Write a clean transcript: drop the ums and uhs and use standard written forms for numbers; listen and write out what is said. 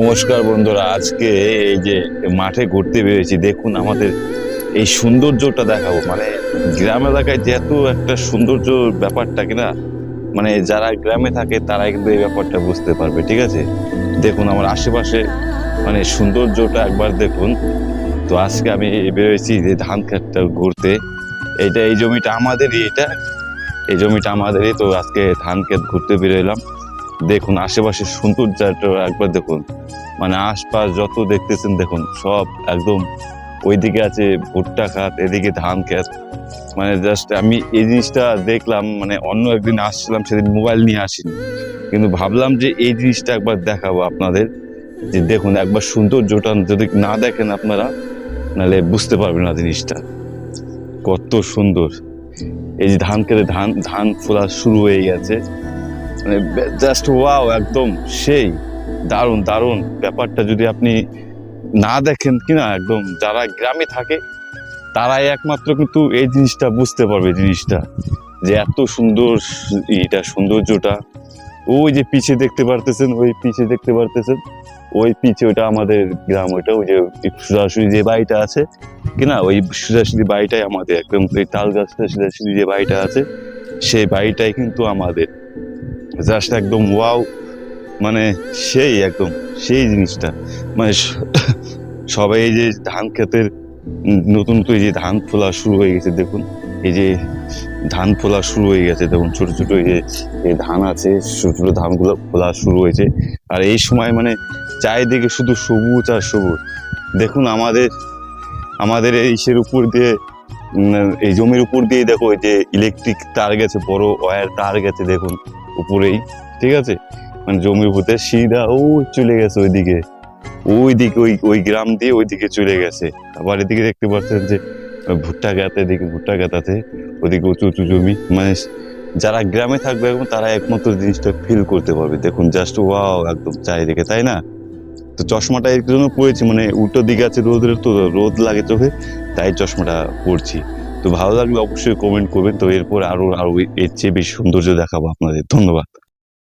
নমস্কার বন্ধুরা, আজকে এই যে মাঠে ঘুরতে বেরিয়েছি। দেখুন আমাদের এই সৌন্দর্যটা দেখাবো। মানে গ্রাম এলাকায় যে এত একটা সৌন্দর্য ব্যাপারটা কিনা, মানে যারা গ্রামে থাকে তারাই কিন্তু এই ব্যাপারটা বুঝতে পারবে। ঠিক আছে, দেখুন আমার আশেপাশে মানে সৌন্দর্যটা একবার দেখুন। তো আজকে আমি বেরোয়েছি যে ধান ক্ষেতটা ঘুরতে। এই জমিটা আমাদেরই, এই জমিটা আমাদেরই। তো আজকে ধান ক্ষেত ঘুরতে বেরোলাম। দেখুন আশেপাশের সৌন্দর্যটা একবার দেখুন। মানে আশপাশ যত দেখতেছেন দেখুন, সব একদম ওইদিকে আছে ভুট্টা খাত, এদিকে ধান ক্ষেত। মানে জাস্ট আমি এই জিনিসটা দেখলাম। মানে অন্য একদিন আসছিলাম, সেদিন মোবাইল নিয়ে আসিনি, কিন্তু ভাবলাম যে এই জিনিসটা একবার দেখাবো আপনাদের। যে দেখুন একবার সৌন্দর্যটা যদি না দেখেন আপনারা, নাহলে বুঝতে পারবেন না জিনিসটা কত সুন্দর। এই যে ধান ক্ষেতে ধান ধান ফোলা শুরু হয়ে গেছে। মানে জাস্ট ওয়াও, একদম সেই দারুণ দারুণ ব্যাপারটা। যদি আপনি না দেখেন কিনা, একদম যারা গ্রামে থাকে তারাই একমাত্র কিন্তু এই জিনিসটা বুঝতে পারবে। জিনিসটা যে এত সুন্দর, এটা সৌন্দর্যটা। ওই যে পিছে দেখতে পারতেছেন, ওই পিছে দেখতে পারতেছেন, ওই পিছে ওইটা আমাদের গ্রাম। ওইটা ওই যে সোজাসুজি যে বাড়িটা আছে কিনা, ওই সোজাসুজি বাড়িটাই আমাদের। একদম এই তাল গাছটা সোজাসুজি যে বাড়িটা আছে, সেই বাড়িটাই কিন্তু আমাদের। জাস্ট একদম ওয়াও, মানে সেই একদম সেই জিনিসটা। মানে সবাই এই যে ধান ক্ষেতের নতুন তো এই যে ধান ফোলা শুরু হয়ে গেছে দেখুন। এই যে ধান ফোলা শুরু হয়ে গেছে দেখুন, ছোট ছোট এই যে এই ধান আছে, ছোট ছোট ধানগুলো ফোলা শুরু হয়েছে। আর এই সময় মানে চারিদিকে শুধু সবুজ আর সবুজ। দেখুন আমাদের আমাদের এই ইসের উপর দিয়ে, এই জমির উপর দিয়ে দেখো এই যে ইলেকট্রিক তার গেছে, বড় ওয়্যার তার গেছে দেখুন উপরেই। ঠিক আছে, মানে জমির উপর দিয়ে সিধা ও চলে গেছে ওইদিকে। ওইদিকে ওই ওই গ্রাম দিয়ে ওইদিকে চলে গেছে। আবার এদিকে দেখতে পাচ্ছেন যে ভুট্টা গাছ, এদিকে ভুট্টা গাছ আছে, ওদিকে উঁচু উঁচু জমি। মানে যারা গ্রামে থাকবে এখন তারা একমাত্র জিনিসটা ফিল করতে পারবে। দেখুন জাস্ট ওয়াও, একদম চারিদিকে, তাই না? তো চশমাটা এর জন্য পড়েছি, মানে উল্টো দিকে আছে রোদের, তো রোদ লাগে চোখে, তাই চশমাটা পড়ছি। তো ভালো লাগলে অবশ্যই কমেন্ট করবেন। তো এরপর আরো আরো এর চেয়ে বেশি সৌন্দর্য দেখাবো আপনাদের। ধন্যবাদ।